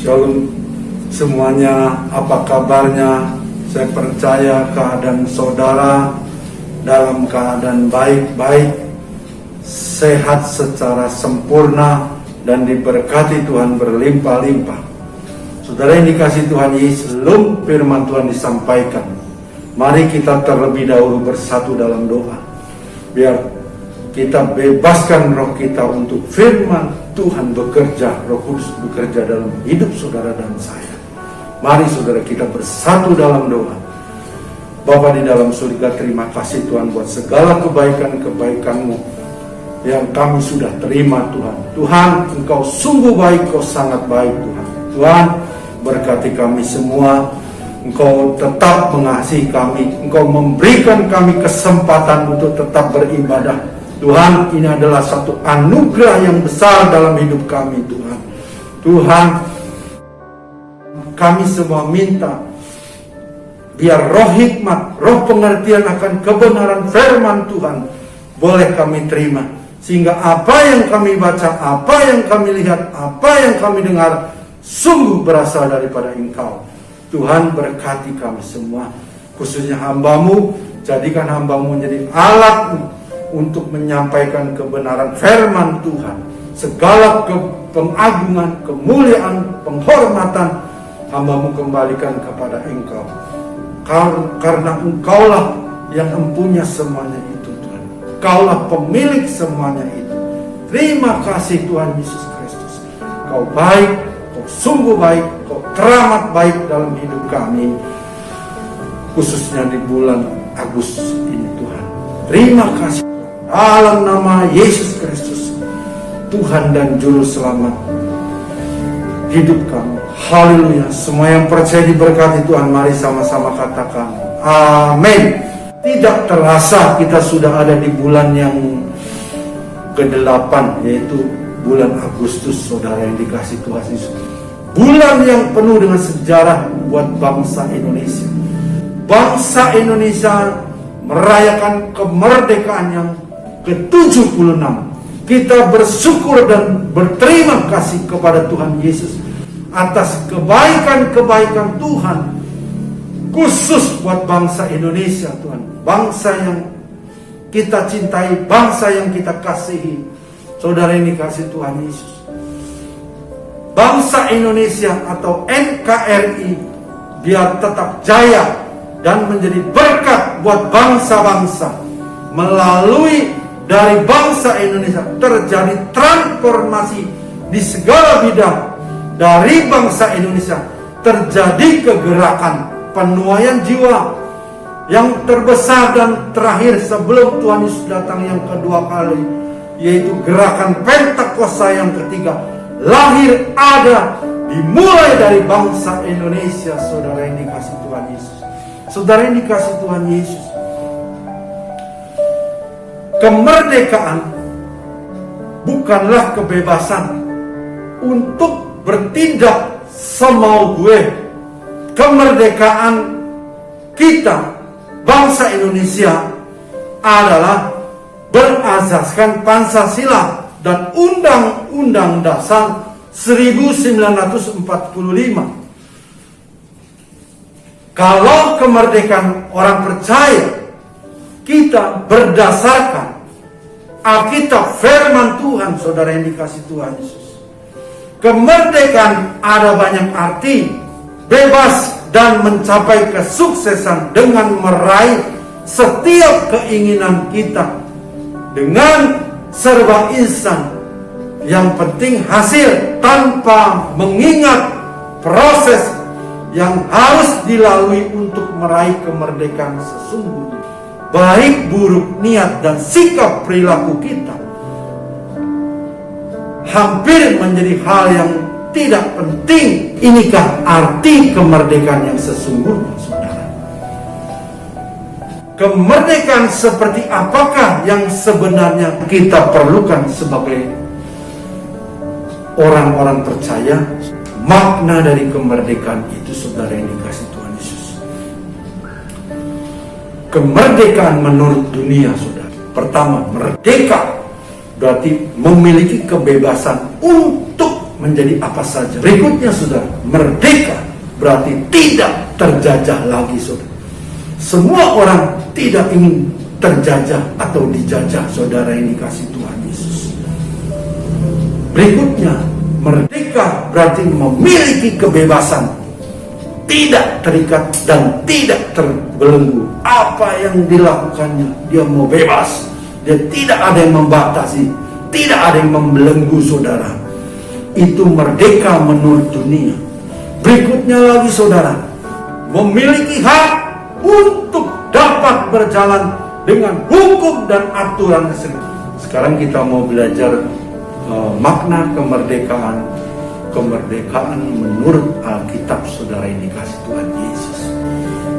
Shalom semuanya, apa kabarnya? Saya percaya keadaan saudara dalam keadaan baik-baik, sehat secara sempurna, dan diberkati Tuhan berlimpah-limpah. Saudara yang dikasihi Tuhan Yesus, sebelum firman Tuhan disampaikan, mari kita terlebih dahulu bersatu dalam doa. Biar kita bebaskan roh kita untuk firman Tuhan bekerja, Roh Kudus bekerja dalam hidup saudara dan saya. Mari saudara kita bersatu dalam doa. Bapa di dalam surga, terima kasih Tuhan buat segala kebaikan-kebaikan-Mu yang kami sudah terima Tuhan. Tuhan, Engkau sungguh baik, Engkau sangat baik Tuhan. Tuhan, berkati kami semua. Engkau tetap mengasihi kami, Engkau memberikan kami kesempatan untuk tetap beribadah. Tuhan, ini adalah satu anugerah yang besar dalam hidup kami Tuhan. Tuhan, kami semua minta biar roh hikmat, roh pengertian akan kebenaran firman Tuhan boleh kami terima. Sehingga apa yang kami baca, apa yang kami lihat, apa yang kami dengar sungguh berasal daripada Engkau. Tuhan, berkati kami semua, khususnya hamba-Mu. Jadikan hamba-Mu menjadi alat-Mu untuk menyampaikan kebenaran firman Tuhan. Segala pengagungan, kemuliaan, penghormatan hamba-Mu kembalikan kepada Engkau. Karena Engkaulah yang mempunyai semuanya itu Tuhan. Engkaulah pemilik semuanya itu. Terima kasih Tuhan Yesus Kristus. Kau baik, Kau sungguh baik, Kau teramat baik dalam hidup kami, khususnya di bulan Agustus ini Tuhan. Terima kasih dalam nama Yesus Kristus, Tuhan dan Juru Selamat hidup kami. Haleluya. Semua yang percaya diberkati Tuhan, mari sama-sama katakan amin. Tidak terasa kita sudah ada di bulan yang ke-8, yaitu bulan Agustus, saudara yang dikasihi Tuhan Yesus. Bulan yang penuh dengan sejarah buat bangsa Indonesia. Bangsa Indonesia merayakan kemerdekaan yang ke-76. Kita bersyukur dan berterima kasih kepada Tuhan Yesus atas kebaikan-kebaikan Tuhan, khusus buat bangsa Indonesia Tuhan. Bangsa yang kita cintai, bangsa yang kita kasihi. Saudara yang dikasihi Tuhan Yesus, bangsa Indonesia atau NKRI biar tetap jaya dan menjadi berkat buat bangsa-bangsa. Melalui dari bangsa Indonesia terjadi transformasi di segala bidang. Dari bangsa Indonesia terjadi kegerakan penuaian jiwa yang terbesar dan terakhir sebelum Tuhan Yesus datang yang kedua kali, yaitu gerakan Pentakosta yang ketiga. Lahir ada dimulai dari bangsa Indonesia, saudara yang dikasihi Tuhan Yesus. Saudara yang dikasihi Tuhan Yesus, kemerdekaan bukanlah kebebasan untuk bertindak semau gue. Kemerdekaan kita, bangsa Indonesia, adalah berasaskan Pancasila dan Undang-Undang Dasar 1945. Kalau kemerdekaan orang percaya, kita berdasarkan Alkitab firman Tuhan, saudara yang dikasihi Tuhan Yesus. Kemerdekaan ada banyak arti, bebas dan mencapai kesuksesan dengan meraih setiap keinginan kita dengan serba instan. Yang penting hasil, tanpa mengingat proses yang harus dilalui untuk meraih kemerdekaan sesungguhnya. Baik buruk niat dan sikap perilaku kita hampir menjadi hal yang tidak penting. Inikah arti kemerdekaan yang sesungguhnya, saudara? Kemerdekaan seperti apakah yang sebenarnya kita perlukan sebagai orang-orang percaya? Makna dari kemerdekaan itu, saudara yang dikasihi Tuhan Yesus, kemerdekaan menurut dunia, saudara. Pertama, merdeka berarti memiliki kebebasan untuk menjadi apa saja. Berikutnya saudara, merdeka berarti tidak terjajah lagi saudara. Semua orang tidak ingin terjajah atau dijajah saudara yang dikasih Tuhan Yesus. Berikutnya, merdeka berarti memiliki kebebasan, tidak terikat dan tidak terbelenggu. Apa yang dilakukannya, dia mau bebas. Dia tidak ada yang membatasi, tidak ada yang membelenggu saudara. Itu merdeka menurut dunia. Berikutnya lagi saudara, memiliki hak untuk dapat berjalan dengan hukum dan aturan sendiri. Sekarang kita mau belajar makna kemerdekaan. Kemerdekaan menurut Alkitab saudara yang dikasih Tuhan Yesus.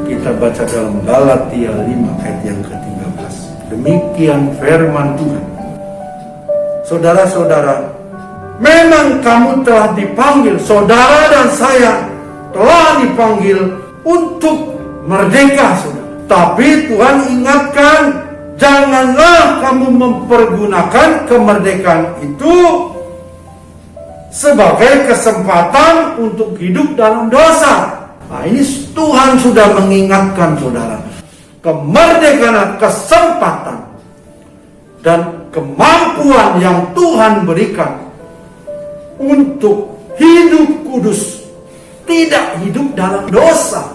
Kita baca dalam Galatia 5 ayat yang ke-13. Demikian firman Tuhan. Saudara-saudara, memang kamu telah dipanggil, saudara dan saya telah dipanggil untuk merdeka saudara. Tapi Tuhan ingatkan, janganlah kamu mempergunakan kemerdekaan itu sebagai kesempatan untuk hidup dalam dosa. Nah, ini Tuhan sudah mengingatkan saudara. Kemerdekaan, kesempatan dan kemampuan yang Tuhan berikan untuk hidup kudus, tidak hidup dalam dosa.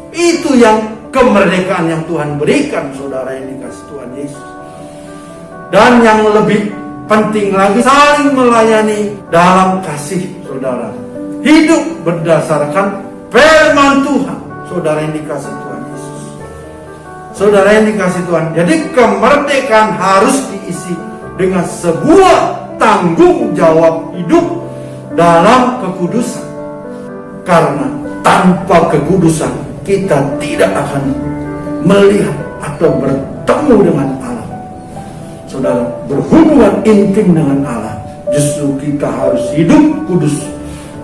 Itu yang kemerdekaan yang Tuhan berikan saudara yang dikasih Tuhan Yesus. Dan yang lebih penting lagi, saling melayani dalam kasih saudara. Hidup berdasarkan firman Tuhan saudara yang dikasih Tuhan Yesus. Saudara yang dikasih Tuhan, jadi kemerdekaan harus diisi dengan sebuah tanggung jawab hidup dalam kekudusan. Karena tanpa kekudusan kita tidak akan melihat atau bertemu dengan Allah. Saudara, berhubungan intim dengan Allah, justru kita harus hidup kudus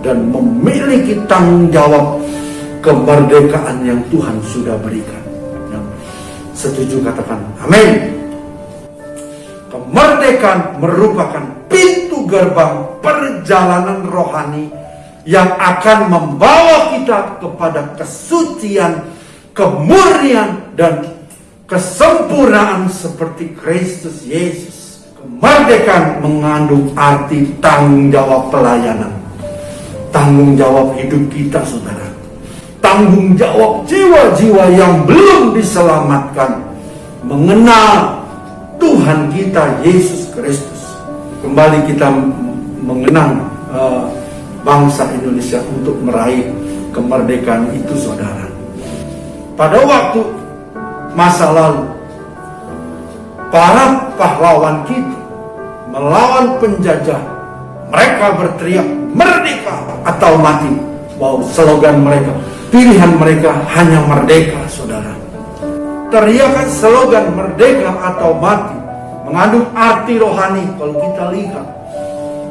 dan memiliki tanggung jawab kemerdekaan yang Tuhan sudah berikan. Yang setuju katakan amin. Kemerdekaan merupakan pintu gerbang perjalanan rohani yang akan membawa kita kepada kesucian, kemurnian, dan kesempurnaan seperti Kristus Yesus. Kemerdekaan mengandung arti tanggung jawab pelayanan, tanggung jawab hidup kita saudara, tanggung jawab jiwa-jiwa yang belum diselamatkan mengenal Tuhan kita Yesus Kristus. Kembali kita mengenang bangsa Indonesia untuk meraih kemerdekaan itu saudara. Pada waktu masa lalu, para pahlawan kita melawan penjajah, mereka berteriak merdeka atau mati. Bahwa slogan mereka, pilihan mereka hanya merdeka saudara. Teriakan slogan merdeka atau mati mengandung arti rohani. Kalau kita lihat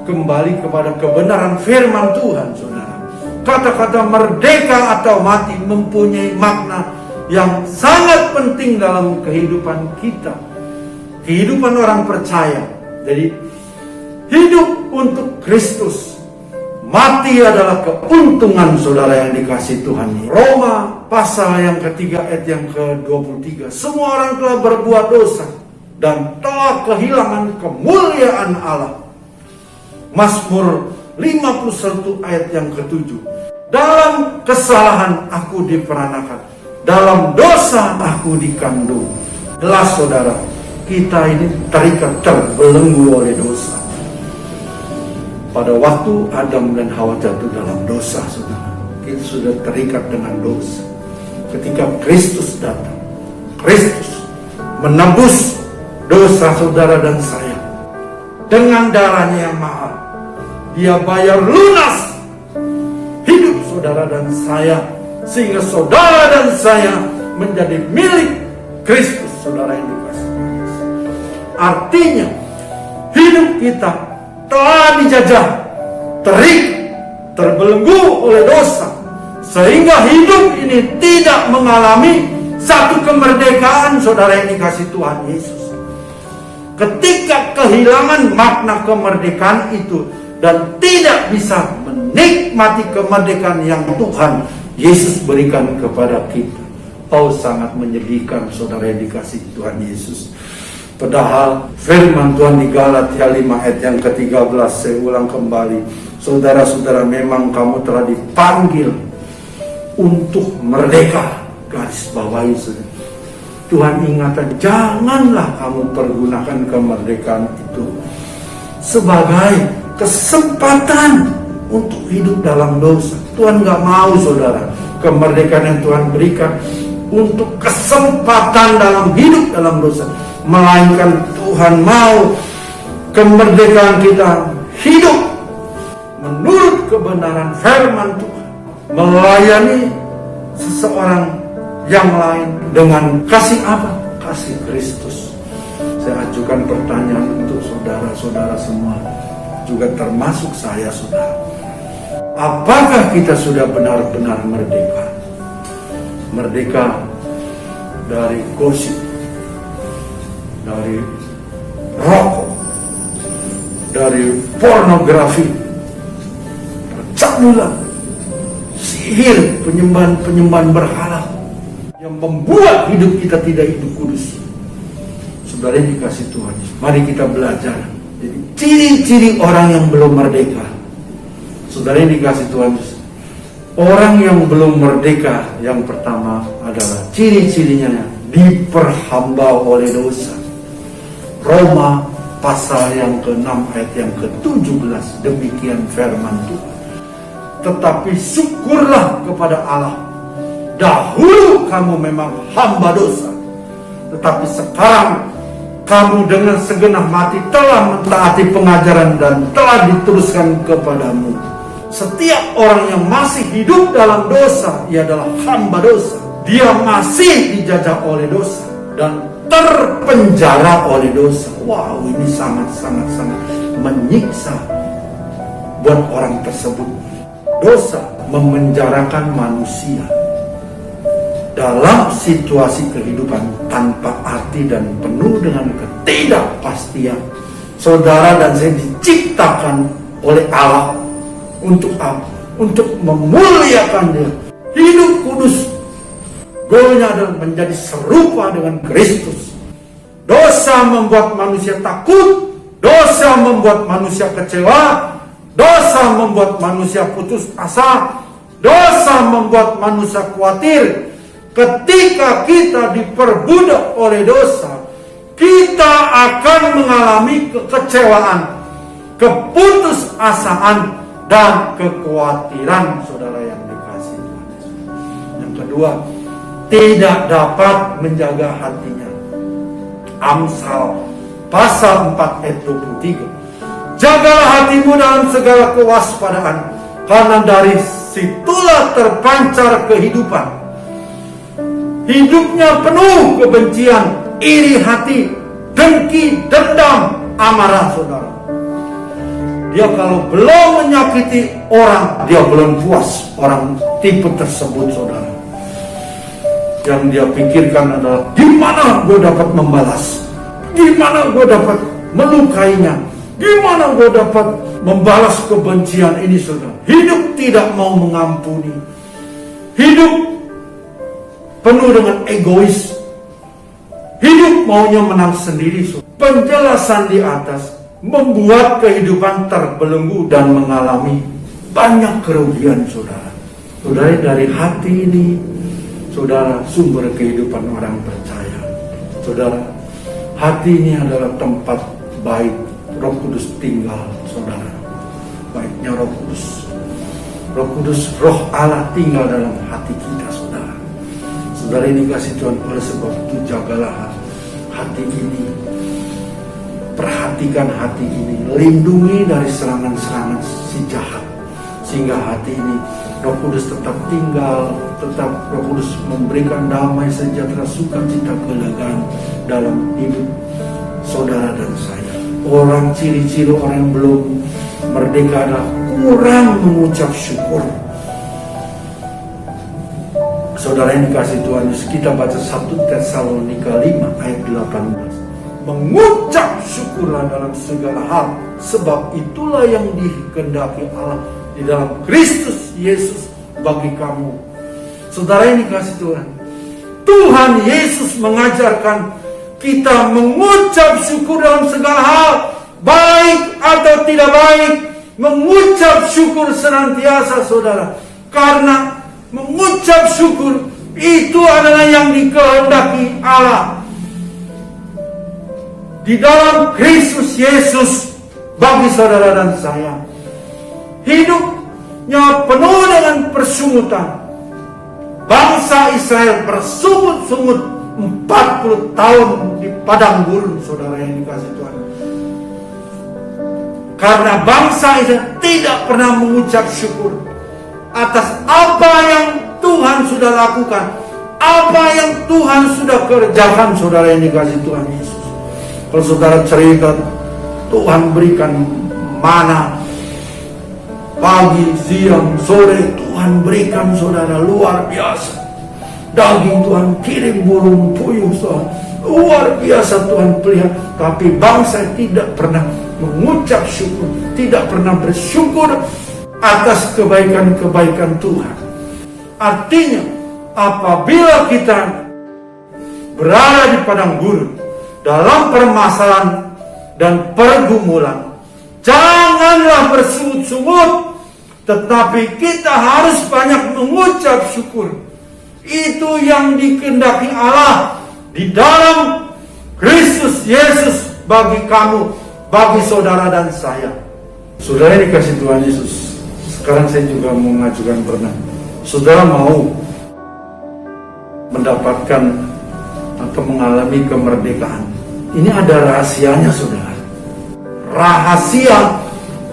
kembali kepada kebenaran firman Tuhan saudara, kata-kata merdeka atau mati mempunyai makna yang sangat penting dalam kehidupan kita, kehidupan orang percaya. Jadi hidup untuk Kristus, mati adalah keuntungan saudara yang dikasih Tuhan. Roma pasal yang ketiga ayat yang ke-23, semua orang telah berbuat dosa dan telah kehilangan kemuliaan Allah. Mazmur 51 ayat yang ke-7, dalam kesalahan aku diperanakan, dalam dosa aku dikandung. Jelas saudara, kita ini terikat, terbelenggu oleh dosa. Pada waktu Adam dan Hawa jatuh dalam dosa saudara, kita sudah terikat dengan dosa. Ketika Kristus datang, Kristus menebus dosa saudara dan saya dengan darahnya yang mahal. Dia bayar lunas hidup saudara dan saya, sehingga saudara dan saya menjadi milik Kristus saudara yang dikasih. Artinya hidup kita telah dijajah, terbelenggu oleh dosa, sehingga hidup ini tidak mengalami satu kemerdekaan saudara yang dikasih Tuhan Yesus. Ketika kehilangan makna kemerdekaan itu, dan tidak bisa menikmati kemerdekaan yang Tuhan Yesus berikan kepada kita. Oh, sangat menyedihkan saudara yang dikasih Tuhan Yesus. Padahal firman Tuhan di Galatia 5 ayat yang ke-13, saya ulang kembali, saudara-saudara, memang kamu telah dipanggil untuk merdeka. Garis bawahi saudara. Tuhan ingatkan, janganlah kamu pergunakan kemerdekaan itu sebagai kesempatan untuk hidup dalam dosa. Tuhan gak mau saudara, kemerdekaan yang Tuhan berikan untuk kesempatan dalam hidup dalam dosa. Melainkan Tuhan mau kemerdekaan kita hidup menurut kebenaran firman Tuhan, melayani seseorang yang lain dengan kasih apa? Kasih Kristus. Saya ajukan pertanyaan untuk saudara-saudara semua, juga termasuk saya saudara. Apakah kita sudah benar-benar merdeka? Merdeka dari gosip, dari rokok, dari pornografi, percabulan, sihir, penyembahan berhala yang membuat hidup kita tidak hidup kudus. Saudara yang dikasih Tuhan, mari kita belajar. Jadi ciri-ciri orang yang belum merdeka. Saudara yang dikasih Tuhan, orang yang belum merdeka, yang pertama adalah ciri-cirinya diperhamba oleh dosa. Roma pasal yang ke-6 ayat yang ke-17, demikian firman Tuhan. Tetapi syukurlah kepada Allah, dahulu kamu memang hamba dosa, tetapi sekarang kamu dengan segenap hati telah mentaati pengajaran dan telah diteruskan kepadamu. Setiap orang yang masih hidup dalam dosa, ia adalah hamba dosa. Dia masih dijajah oleh dosa dan terpenjara oleh dosa. Wow, ini sangat-sangat menyiksa buat orang tersebut. Dosa memenjarakan manusia dalam situasi kehidupan tanpa arti dan penuh dengan ketidakpastian. Saudara dan saya diciptakan oleh Allah untuk apa? Untuk memuliakan Dia. Hidup kudus, goalnya adalah menjadi serupa dengan Kristus. Dosa membuat manusia takut, dosa membuat manusia kecewa, dosa membuat manusia putus asa, dosa membuat manusia khawatir. Ketika kita diperbudak oleh dosa, kita akan mengalami kekecewaan, keputusasaan, dan kekhawatiran, saudara yang dikasihi Tuhan. Yang kedua, tidak dapat menjaga hatinya. Amsal pasal 4 ayat 23. Jagalah hatimu dalam segala kewaspadaan, karena dari situlah terpancar kehidupan. Hidupnya penuh kebencian, iri hati, dengki, dendam, amarah, saudara. Dia kalau belum menyakiti orang, dia belum puas. Orang tipe tersebut, saudara. Yang dia pikirkan adalah, gimana gue dapat membalas? Gimana gue dapat melukainya? Gimana gue dapat membalas kebencian ini, saudara? Hidup tidak mau mengampuni. Hidup penuh dengan egois. Hidup maunya menang sendiri, saudara. Penjelasan di atas membuat kehidupan terbelenggu dan mengalami banyak kerugian, saudara. Saudara, dari hati ini, saudara, sumber kehidupan orang percaya. Saudara, hati ini adalah tempat baik Roh Kudus tinggal, saudara. Baiknya Roh Kudus. Roh Kudus, Roh Allah tinggal dalam hati kita, saudara. Saudara ini kasih Tuhan, oleh sebab itu jagalah hati ini. Perhatikan hati ini, lindungi dari serangan-serangan si jahat, sehingga hati ini Roh Kudus tetap tinggal, tetap Roh Kudus memberikan damai, sejahtera, sukacita, kelegaan dalam hidup saudara dan saya. Orang ciri-ciri orang yang belum merdeka adalah kurang mengucap syukur. Saudara yang dikasih Tuhan Yesus, kita baca 1 Tesalonika 5 ayat 18. mengucap syukurlah dalam segala hal, sebab itulah yang dikehendaki Allah di dalam Kristus Yesus bagi kamu. Saudara yang dikasihi Tuhan, Tuhan Yesus mengajarkan kita mengucap syukur dalam segala hal, baik atau tidak baik. Mengucap syukur senantiasa, saudara, karena mengucap syukur itu adalah yang dikehendaki Allah di dalam Kristus Yesus bagi saudara dan saya. Hidupnya penuh dengan persungutan. Bangsa Israel bersungut-sungut 40 tahun di padang gurun, saudara yang dikasihi Tuhan. Karena bangsa Israel tidak pernah mengucap syukur atas apa yang Tuhan sudah lakukan, apa yang Tuhan sudah kerjakan, saudara yang dikasihi Tuhan Yesus. Kalau saudara cerita, Tuhan berikan mana pagi, siang, sore, Tuhan berikan, saudara, luar biasa. Daging Tuhan kirim, burung puyuh, saudara, luar biasa Tuhan pelihara. Tapi bangsa tidak pernah mengucap syukur, tidak pernah bersyukur atas kebaikan-kebaikan Tuhan. Artinya, apabila kita berada di padang gurun dalam permasalahan dan pergumulan, janganlah bersungut-sungut, tetapi kita harus banyak mengucap syukur. Itu yang dikehendaki Allah di dalam Kristus Yesus bagi kamu, bagi saudara dan saya. Saudara yang dikasihi Tuhan Yesus, sekarang saya juga mau mengajukan pertanyaan. Saudara mau mendapatkan atau mengalami kemerdekaan? Ini ada rahasianya, saudara. Rahasia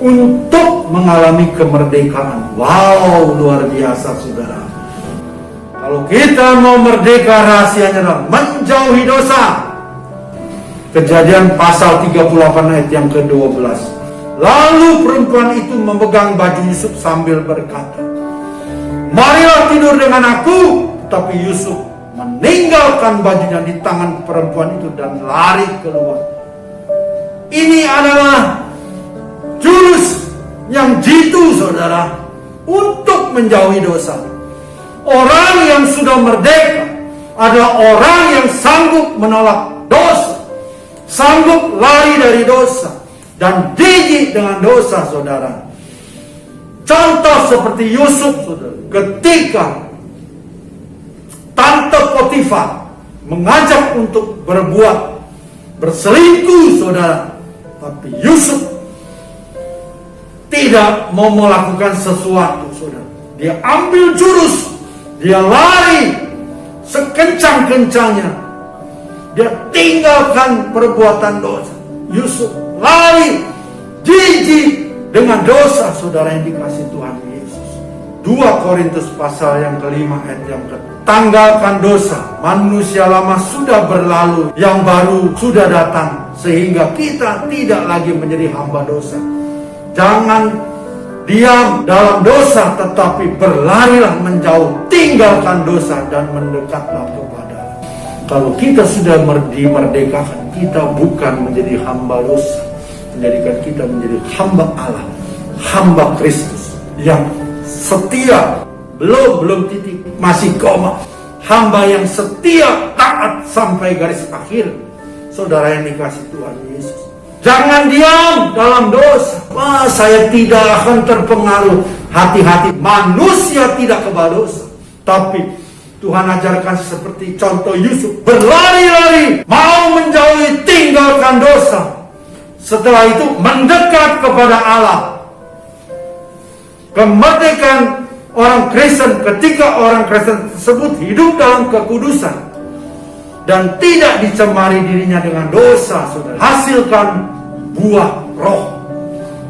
untuk mengalami kemerdekaan. Wow, luar biasa, saudara. Kalau kita mau merdeka, rahasianya adalah menjauhi dosa. Kejadian pasal 38 ayat yang ke-12. Lalu perempuan itu memegang baju Yusuf sambil berkata, "Marilah tidur dengan aku." Tapi Yusuf meninggalkan bajunya di tangan perempuan itu dan lari keluar. Ini adalah jurus yang jitu, saudara, untuk menjauhi dosa. Orang yang sudah merdeka adalah orang yang sanggup menolak dosa, sanggup lari dari dosa, dan jijik dengan dosa, saudara. Contoh seperti Yusuf, saudara, ketika Tante Potifar mengajak untuk berselingkuh, saudara. Tapi Yusuf tidak mau melakukan sesuatu, saudara. Dia ambil jurus, dia lari sekencang-kencangnya. Dia tinggalkan perbuatan dosa. Yusuf lari jijik dengan dosa, saudara yang dikasihi Tuhan Yesus. 2 Korintus pasal yang ke-5 ayat yang ke-6. Tanggalkan dosa, manusia lama sudah berlalu, yang baru sudah datang, sehingga kita tidak lagi menjadi hamba dosa. Jangan diam dalam dosa, tetapi berlarilah menjauh, tinggalkan dosa dan mendekatlah kepada Allah. Kalau kita sudah dimerdekakan, kita bukan menjadi hamba dosa, menjadikan kita menjadi hamba Allah, hamba Kristus yang setia. Belum titik, masih koma. Hamba yang setia, taat sampai garis akhir. Saudara yang dikasihi Tuhan Yesus, jangan diam dalam dosa. Saya tidak akan terpengaruh. Hati-hati, manusia tidak kebal dosa. Tapi Tuhan ajarkan seperti contoh Yusuf, berlari-lari, mau menjauhi, tinggalkan dosa. Setelah itu mendekat kepada Allah. Kemerdekaan orang Kristen ketika orang Kristen tersebut hidup dalam kekudusan dan tidak dicemari dirinya dengan dosa, saudara. Hasilkan buah roh.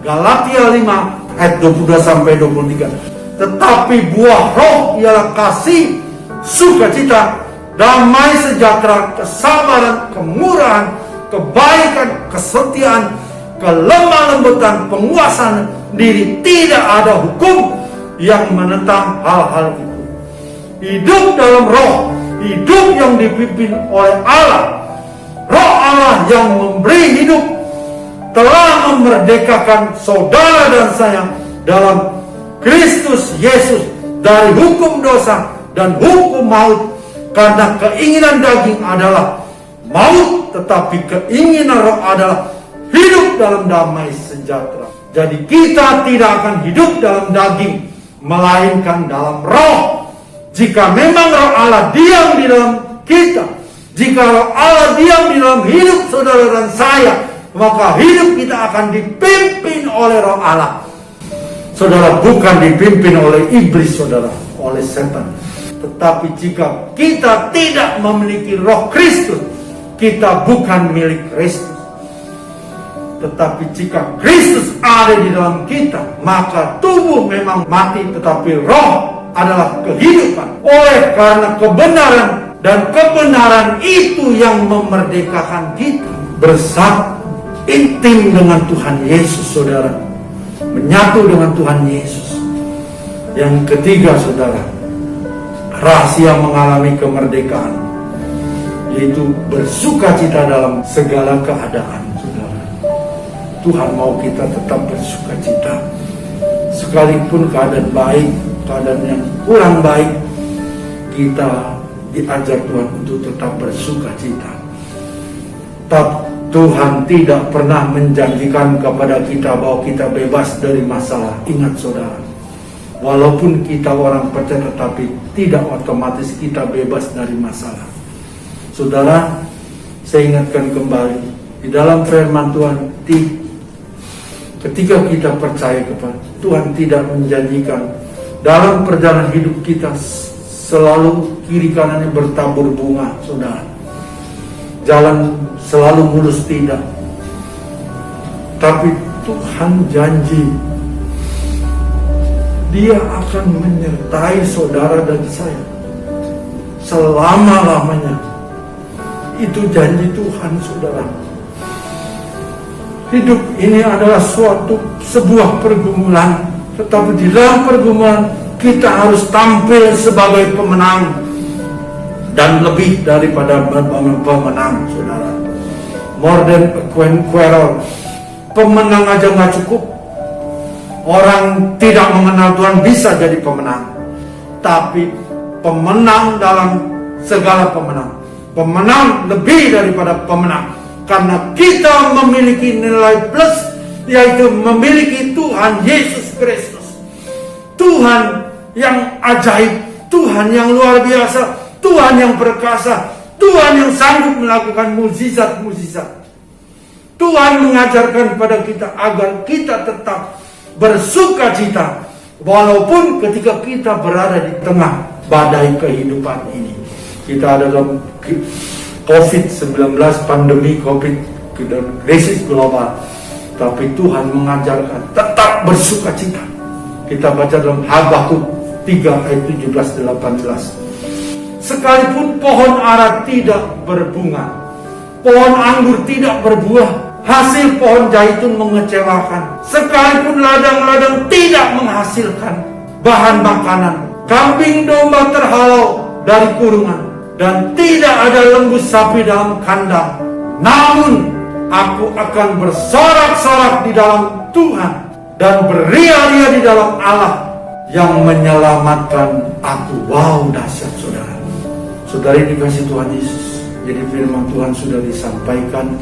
Galatia 5 ayat 22-23. Tetapi buah roh ialah kasih, sukacita, damai sejahtera, kesabaran, kemurahan, kebaikan, kesetiaan, kelemah lembutan, penguasaan diri. Tidak ada hukum yang menentang hal-hal itu. Hidup dalam roh, hidup yang dipimpin oleh Allah. Roh Allah yang memberi hidup telah memerdekakan saudara dan saya dalam Kristus Yesus dari hukum dosa dan hukum maut. Karena keinginan daging adalah maut, tetapi keinginan roh adalah hidup dalam damai sejahtera. Jadi kita tidak akan hidup dalam daging, melainkan dalam roh. Jika memang roh Allah diam di dalam kita, jika roh Allah diam di dalam hidup saudara dan saya, maka hidup kita akan dipimpin oleh roh Allah. Saudara, bukan dipimpin oleh iblis, saudara, oleh setan. Tetapi jika kita tidak memiliki roh Kristus, kita bukan milik Kristus. Tetapi jika Kristus ada di dalam kita, maka tubuh memang mati, tetapi roh adalah kehidupan. Oleh karena kebenaran, dan kebenaran itu yang memerdekakan kita. Bersatu intim dengan Tuhan Yesus, saudara. Menyatu dengan Tuhan Yesus. Yang ketiga, saudara, rahasia mengalami kemerdekaan, yaitu bersukacita dalam segala keadaan, saudara. Tuhan mau kita tetap bersukacita, sekalipun keadaan baik, keadaan yang kurang baik, kita diajar Tuhan untuk tetap bersukacita. Tapi Tuhan tidak pernah menjanjikan kepada kita bahwa kita bebas dari masalah. Ingat, saudara, walaupun kita orang percaya, tetapi tidak otomatis kita bebas dari masalah. Saudara, saya ingatkan kembali, di dalam firman Tuhan, ketika kita percaya kepada Tuhan, tidak menjanjikan dalam perjalanan hidup kita selalu kiri kanannya bertabur bunga, saudara. Jalan selalu mulus, tidak. Tapi Tuhan janji Dia akan menyertai saudara dan saya selama-lamanya. Itu janji Tuhan, saudara. Hidup ini adalah sebuah pergumulan, tetapi di dalam pergumulan kita harus tampil sebagai pemenang dan lebih daripada pemenang, saudara. More than a conqueror. Pemenang aja nggak cukup. Orang tidak mengenal Tuhan bisa jadi pemenang, tapi pemenang dalam segala pemenang. Pemenang lebih daripada pemenang, karena kita memiliki nilai plus, yaitu memiliki Tuhan Yesus Kristus. Tuhan yang ajaib, Tuhan yang luar biasa, Tuhan yang perkasa, Tuhan yang sanggup melakukan mukjizat-mukjizat. Tuhan mengajarkan kepada kita agar kita tetap bersukacita, walaupun ketika kita berada di tengah badai kehidupan ini. Kita ada dalam COVID-19, pandemi COVID, krisis global, tapi Tuhan mengajarkan tetap bersukacita. Kita baca dalam Habakuk 3 ayat 17-18. Sekalipun pohon ara tidak berbunga, pohon anggur tidak berbuah, hasil pohon zaitun mengecewakan, sekalipun ladang-ladang tidak menghasilkan bahan makanan, kambing domba terhalau dari kurungan, dan tidak ada lembu sapi dalam kandang, namun aku akan bersorak-sorak di dalam Tuhan dan beria-ria di dalam Allah yang menyelamatkan aku. Wow, dahsyat, saudara. Saudari dikasih Tuhan Yesus. Jadi firman Tuhan sudah disampaikan.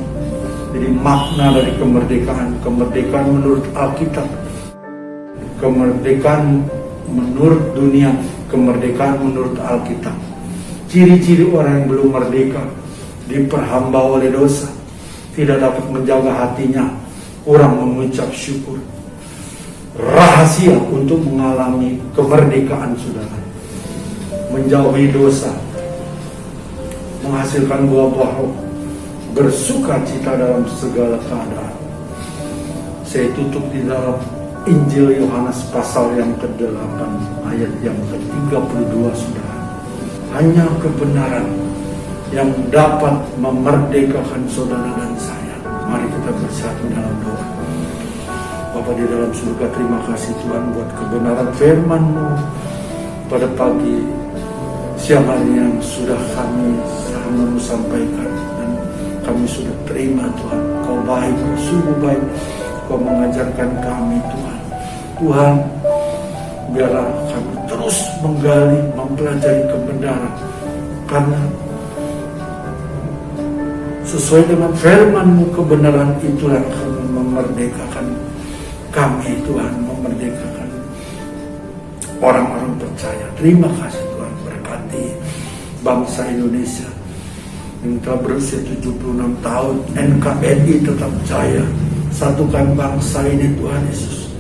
Jadi makna dari kemerdekaan, kemerdekaan menurut Alkitab, kemerdekaan menurut dunia, kemerdekaan menurut Alkitab. Ciri-ciri orang yang belum merdeka, diperhamba oleh dosa, tidak dapat menjaga hatinya, kurang mengucap syukur. Rahasia untuk mengalami kemerdekaan, saudara, menjauhi dosa, menghasilkan buah-buah roh, bersuka cita dalam segala keadaan. Saya tutup di dalam Injil Yohanes pasal yang ke-8 ayat yang ke-32, saudara. Hanya kebenaran yang dapat memerdekakan saudara dan saya. Mari kita bersatu dalam doa. Bapa di dalam surga, terima kasih Tuhan buat kebenaran firman-Mu pada pagi siang hari yang sudah kami sampaikan. kami sudah terima Tuhan. Kau baik, Kau sungguh baik. Kau mengajarkan kami Tuhan. Tuhan, biarlah kami terus menggali, mempelajari kebenaran. Karena sesuai dengan firman-Mu, kebenaran itulah akan memerdekakan kami Tuhan, memerdekakan orang-orang percaya. Terima kasih Tuhan, berkati bangsa Indonesia yang telah berusia 76 tahun. NKRI tetap jaya. Satukan bangsa ini Tuhan Yesus.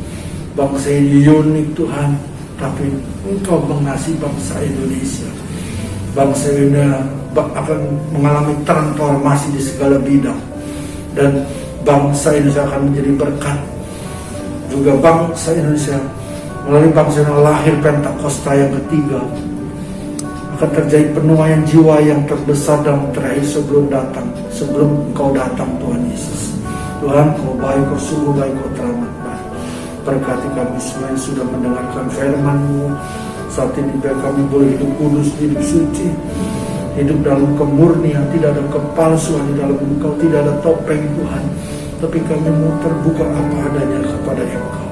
Bangsa ini unik Tuhan, tapi Engkau mengasihi bangsa Indonesia. Bangsa ini akan mengalami transformasi di segala bidang, dan bangsa Indonesia akan menjadi berkat. Juga bangsa Indonesia, melalui bangsa yang lahir Pentakosta yang ketiga, akan terjadi penuaian jiwa yang terbesar dan terakhir sebelum Engkau datang Tuhan Yesus. Tuhan, Kau baik, Kau sungguh baik, Kau teramat baik. Berkati kami semua yang sudah mendengarkan firman-Mu. Saat ini biar kami boleh hidup kudus, hidup suci, hidup dalam kemurnian, tidak ada kepalsuan di dalam Engkau, tidak ada topeng Tuhan. Tapi kami mau terbuka apa adanya kepada Engkau.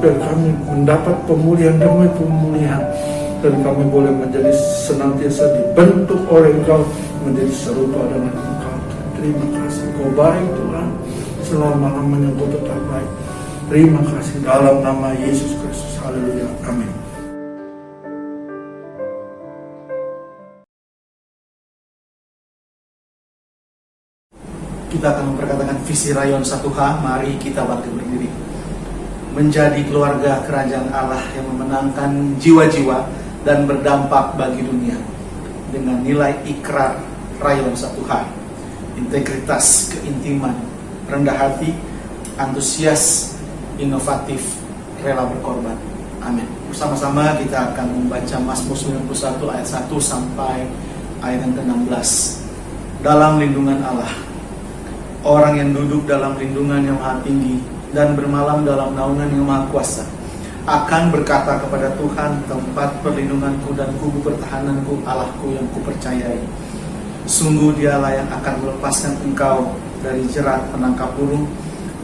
Dan kami mendapat pemulihan demi pemulihan. Dan kami boleh menjadi senantiasa dibentuk oleh Engkau, menjadi serupa dengan Engkau. Terima kasih, Kau baik Tuhan. Selama-lamanya Kau tetap baik. Terima kasih dalam nama Yesus Kristus. Haleluya. Amin. Kita akan memperkatakan visi rayon 1H. Mari kita bangkit berdiri. Menjadi keluarga kerajaan Allah yang memenangkan jiwa-jiwa dan berdampak bagi dunia. Dengan nilai ikrar rayon 1H. Integritas, keintiman, rendah hati, antusias, inovatif, rela berkorban. Amin. Bersama-sama kita akan membaca Mazmur 91 ayat 1 sampai ayat yang ke-16. Dalam lindungan Allah, orang yang duduk dalam lindungan yang maha tinggi dan bermalam dalam naungan yang maha kuasa akan berkata kepada Tuhan, tempat perlindunganku dan kubu pertahananku, Allahku yang kupercayai. Sungguh Dialah yang akan melepaskan engkau dari jerat penangkap burung,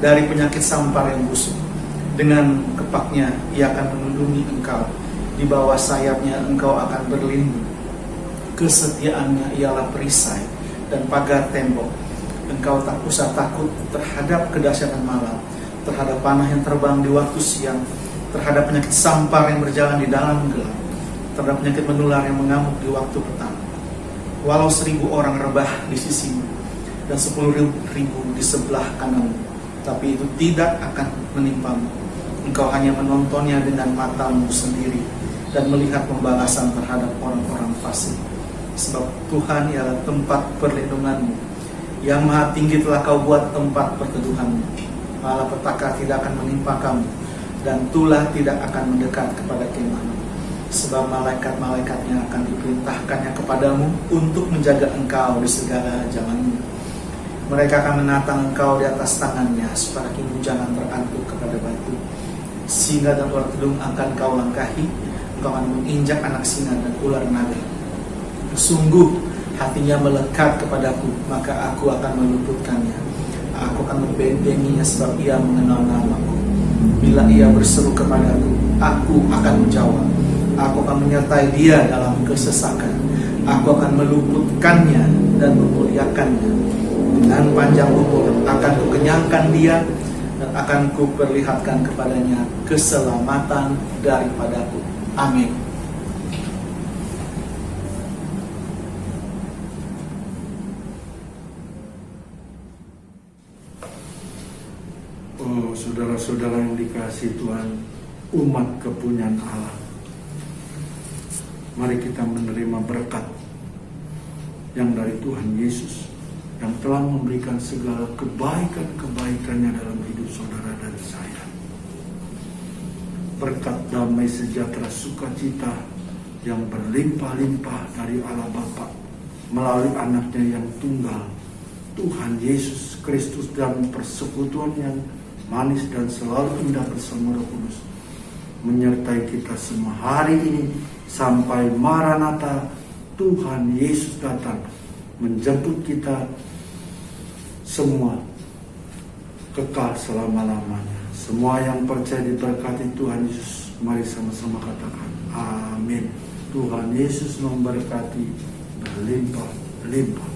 dari penyakit sampar yang busuk. Dengan kepaknya Ia akan melindungi engkau, di bawah sayapnya engkau akan berlindung. Kesetiaannya ialah perisai dan pagar tembok. Engkau tak usah takut terhadap kedahsyatan malam, terhadap panah yang terbang di waktu siang, terhadap penyakit sampar yang berjalan di dalam gelap, terhadap penyakit menular yang mengamuk di waktu petang. Walau 1000 orang rebah di sisimu dan 10.000 di sebelah kananmu, tapi itu tidak akan menimpamu. Engkau hanya menontonnya dengan matamu sendiri dan melihat pembalasan terhadap orang-orang fasik. Sebab Tuhan ialah tempat perlindunganmu, yang maha tinggi telah kau buat tempat perteduhanmu. Malapetaka tidak akan menimpa kamu, dan tulah tidak akan mendekat kepada kemahmu. Sebab malaikat-malaikatnya akan diperintahkannya kepadamu untuk menjaga engkau di segala jalanmu. Mereka akan menatang engkau di atas tangannya, supaya kakimu jangan terantuk kepada batu. Singa dan ular telung akan kau langkahi, engkau akan menginjak anak singa dan ular naga. Sungguh hatinya melekat kepadaku, maka aku akan meluputkannya. Aku akan membentenginya sebab ia mengenal namaku. Bila ia berseru kepadaku, aku akan menjawab. Aku akan menyertai dia dalam kesesakan. Aku akan meluputkannya dan memuliakannya. Dengan panjang umur akan kukenyangkan dia, dan akan kuperlihatkan kepadanya keselamatan daripadaku. Amin. Oh, saudara-saudara yang dikasihi Tuhan, umat kepunyaan Allah, mari kita menerima berkat yang dari Tuhan Yesus, yang telah memberikan segala kebaikan-kebaikannya dalam hidup saudara dan saya. Berkat damai sejahtera sukacita yang berlimpah-limpah dari Allah Bapa melalui anaknya yang tunggal, Tuhan Yesus Kristus, dan persekutuan yang manis dan selalu indah bersama Roh Kudus menyertai kita semua hari ini sampai Maranatha, Tuhan Yesus datang menjemput kita semua kekal selama-lamanya. Semua yang percaya diberkati Tuhan Yesus, mari sama-sama katakan amin. Tuhan Yesus memberkati berlimpah-limpah.